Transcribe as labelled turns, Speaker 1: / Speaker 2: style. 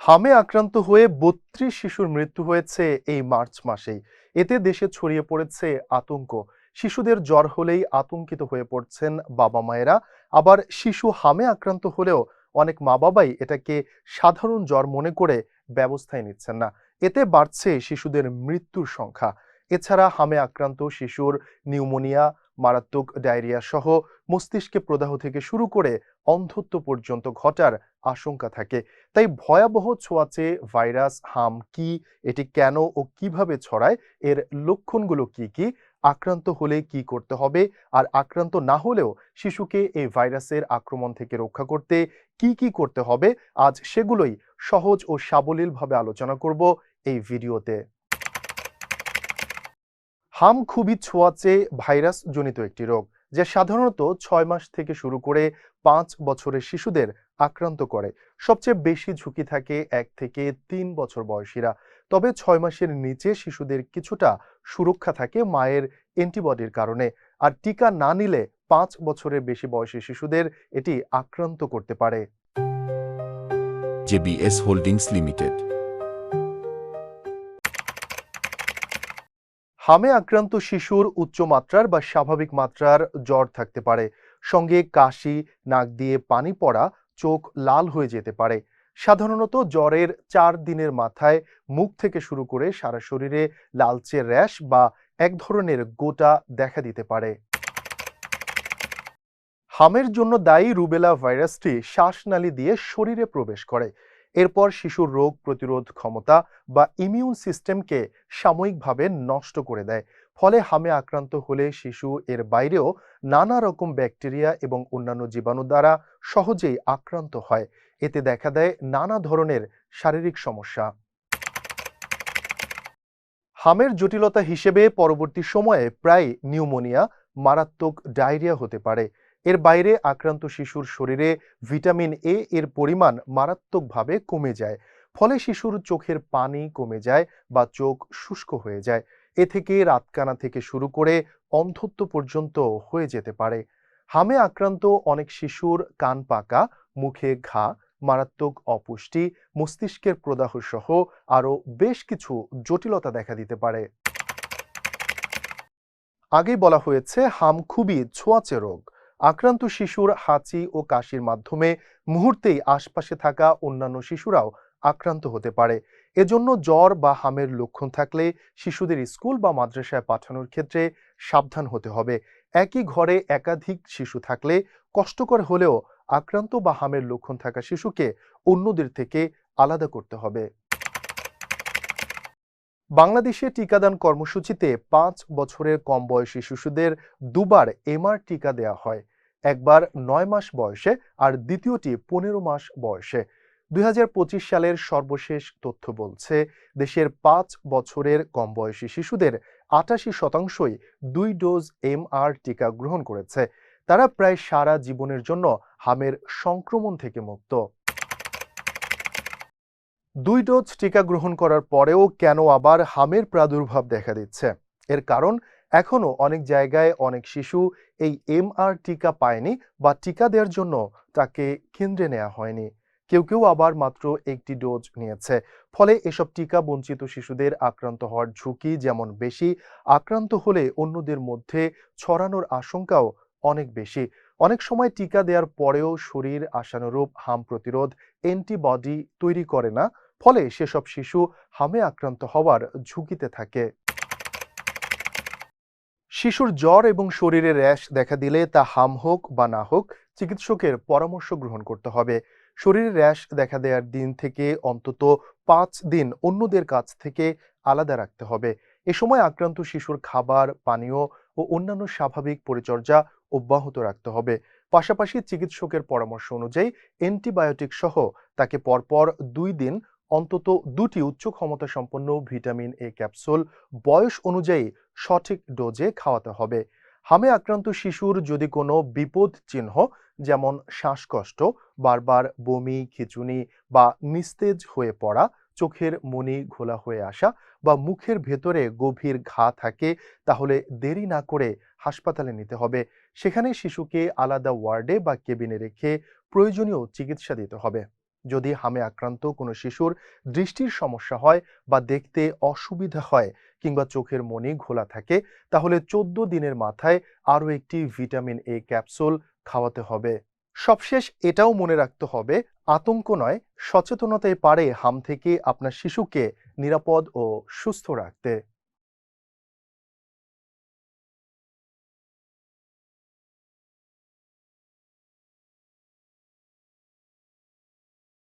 Speaker 1: হামে আক্রান্ত হয়ে ৩২ শিশুর মৃত্যু হয়েছে এই মার্চ মাসেই। এতে দেশে ছড়িয়ে পড়েছে আতঙ্ক। শিশুদের জ্বর হলেই আতঙ্কিত হয়ে পড়ছেন বাবা-মায়েরা। আবার শিশু হামে আক্রান্ত হলেও অনেক মা-বাবাই এটাকে সাধারণ জ্বর মনে করে ব্যবস্থাই নিচ্ছেন না। এতে বাড়ছে শিশুদের মৃত্যুর সংখ্যা। এছাড়া হামে আক্রান্ত শিশুর নিউমোনিয়া, মারাত্মক ডায়রিয়া সহ মস্তিষ্কে প্রদাহ থেকে শুরু করে অন্ধত্ব পর্যন্ত ঘটার আশঙ্কা থাকে। তাই ভয়াবহ ছোঁয়াচে ভাইরাস হাম কি, এটি কেন ও কিভাবে ছড়ায়, এর লক্ষণগুলো কি কি, আক্রান্ত হলে কি করতে হবে, আর আক্রান্ত না হলেও শিশুকে এই ভাইরাসের আক্রমণ থেকে রক্ষা করতে কি কি করতে হবে, আজ সেগুলোই সহজ ও সাবলীলভাবে আলোচনা করব এই ভিডিওতে। হাম খুবই ছোঁয়াচে ভাইরাস জনিত একটি রোগ, যা সাধারণত 6 মাস থেকে শুরু করে 5 বছরের শিশুদের আক্রান্ত করে। সবচেয়ে বেশি ঝুঁকি থাকে 1 থেকে 3 বছর বয়সীরা। তবে 6 মাসের নিচে শিশুদের কিছুটা সুরক্ষা থাকে মায়ের অ্যান্টিবডির কারণে। আর টিকা না নিলে 5 বছরের বেশি বয়সী শিশুদের এটি আক্রান্ত করতে পারে।
Speaker 2: JBS holdings limited.
Speaker 1: হামে আক্রান্ত শিশুর উচ্চমাত্রার বা স্বাভাবিক মাত্রার জ্বর থাকতে পারে, সঙ্গে কাশি, নাক দিয়ে পানি পড়া, চোখ লাল হয়ে যেতে পারে। সাধারণত জ্বরের 4 দিনের মাথায় মুখ থেকে শুরু করে সারা শরীরে লালচে র্যাশ বা এক ধরনের গোটা দেখা দিতে পারে। হামের জন্য দায়ী রুবেলা ভাইরাসটি শ্বাসনালী দিয়ে শরীরে প্রবেশ করে। এরপর শিশুর রোগ প্রতিরোধ ক্ষমতা বা ইমিউন সিস্টেমকে সাময়িকভাবে নষ্ট করে দেয়। ফলে হামে আক্রান্ত হলে শিশু এর বাইরেও নানা রকম ব্যাকটেরিয়া এবং অন্যান্য জীবাণু দ্বারা সহজেই আক্রান্ত হয়। এতে দেখা দেয় নানা ধরনের শারীরিক সমস্যা। হামের জটিলতা হিসেবে পরবর্তী সময়ে প্রায় নিউমোনিয়া, মারাত্মক ডায়রিয়া হতে পারে। এর বাইরে আক্রান্ত শিশুর শরীরে ভিটামিন এ এর পরিমাণ মারাত্মকভাবে কমে যায়। ফলে শিশুর চোখের পানি কমে যায় বা চোখ শুষ্ক হয়ে যায়। এ থেকে রাতকানা থেকে শুরু করে অন্ধত্ব পর্যন্ত হয়ে যেতে পারে। হামে আক্রান্ত অনেক শিশুর কান পাকা, মুখে ঘা, মারাত্মক অপুষ্টি, মস্তিষ্কের প্রদাহ সহ আরও বেশ কিছু জটিলতা দেখা দিতে পারে। আগেই বলা হয়েছে, হাম খুবই ছোঁয়াচে রোগ। আক্রান্ত শিশুর হাঁচি ও কাশির মাধ্যমে মুহূর্তেই আশপাশে থাকা অন্যান্য শিশুরাও আক্রান্ত হতে পারে। এজন্য জ্বর বা হামের লক্ষণ থাকলে শিশুদের স্কুল বা মাদ্রাসায় পাঠানোর ক্ষেত্রে সাবধান হতে হবে। একই ঘরে একাধিক শিশু থাকলে কষ্টকর হলেও আক্রান্ত বা হামের লক্ষণ থাকা শিশুকে অন্যদের থেকে আলাদা করতে হবে। বাংলাদেশে টিকাদান কর্মসূচিতে ৫ বছরের কম বয়সী শিশুদের দুবার এমআর টিকা দেয়া হয়। একবার ৯ মাস বয়সে আর দ্বিতীয়টি ১৫ মাস বয়সে। ২০২৫ সালের সর্বশেষ তথ্য বলছে, দেশের ৫ বছরের কম বয়সী শিশুদের ৮৮%ই ২ ডোজ এমআর টিকা গ্রহণ করেছে। তারা প্রায় সারা জীবনের জন্য হামের সংক্রমণ থেকে মুক্ত। ২ ডোজ টিকা গ্রহণ করার পরেও কেন আবার হামের প্রাদুর্ভাব দেখা দিচ্ছে? এর কারণ, এখনো অনেক জায়গায় অনেক শিশু এই এমআর টিকা পায়নি বা টিকা দেওয়ার জন্য তাকে কেন্দ্রে নেওয়া হয়নি। কেউ কেউ আবার মাত্র একটি ডোজ নিয়েছে। ফলে এসব টিকা বঞ্চিত শিশুদের আক্রান্ত হওয়ার ঝুঁকি যেমন বেশি, আক্রান্ত হলে অন্যদের মধ্যে ছড়ানোর আশঙ্কাও অনেক বেশি। অনেক সময় টিকা দেওয়ার পরেও শরীর আশানুরূপ হাম প্রতিরোধ অ্যান্টিবডি তৈরি করে না। ফলে সেসব শিশু হামে আক্রান্ত হওয়ার ঝুঁকিতে থাকে। শিশুর জ্বর এবং শরীরে র্যাশ দেখা দিলে তা হাম হোক বা না হোক, চিকিৎসকের পরামর্শ গ্রহণ করতে হবে। শরীরে র্যাশ দেখা দেওয়ার দিন থেকে অন্তত 5 দিন অন্যদের কাছ থেকে আলাদা রাখতে হবে। এ সময় আক্রান্ত শিশুর খাবার, পানীয় ও অন্যান্য স্বাভাবিক পরিচর্যা অব্যাহত রাখতে হবে। পাশাপাশি চিকিৎসকের পরামর্শ অনুযায়ী অ্যান্টিবায়োটিক সহ তাকে পরপর 2 দিন অন্তত 2টি উচ্চ ক্ষমতা সম্পন্ন ভিটামিন এ ক্যাপসুল বয়স অনুযায়ী সঠিক ডোজে খাওয়াতে হবে। হামে আক্রান্ত শিশুর যদি কোনো বিপদ চিহ্ন, যেমন শ্বাসকষ্ট, বারবার বমি, খিঁচুনি বা নিস্তেজ হয়ে পড়া, চোখের মনি ঘোলা হয়ে আসা বা মুখের ভেতরে গভীর ঘা থাকে, তাহলে দেরি না করে হাসপাতালে নিতে হবে। সেখানে শিশুকে আলাদা ওয়ার্ডে বা কেবিনে রেখে প্রয়োজনীয় চিকিৎসা দিতে হবে। যদি হামে আক্রান্ত কোনো শিশুর দৃষ্টির সমস্যা হয় বা দেখতে অসুবিধা হয় কিংবা চোখের মণি ঘোলা থাকে, তাহলে 14 দিনের মাথায় আরও একটি ভিটামিন এ ক্যাপসুল খাওয়াতে হবে। সবশেষ এটাও মনে রাখতে হবে, আতঙ্ক নয়, সচেতনতাই পারে হাম থেকে আপনার শিশুকে নিরাপদ ও সুস্থ রাখতে।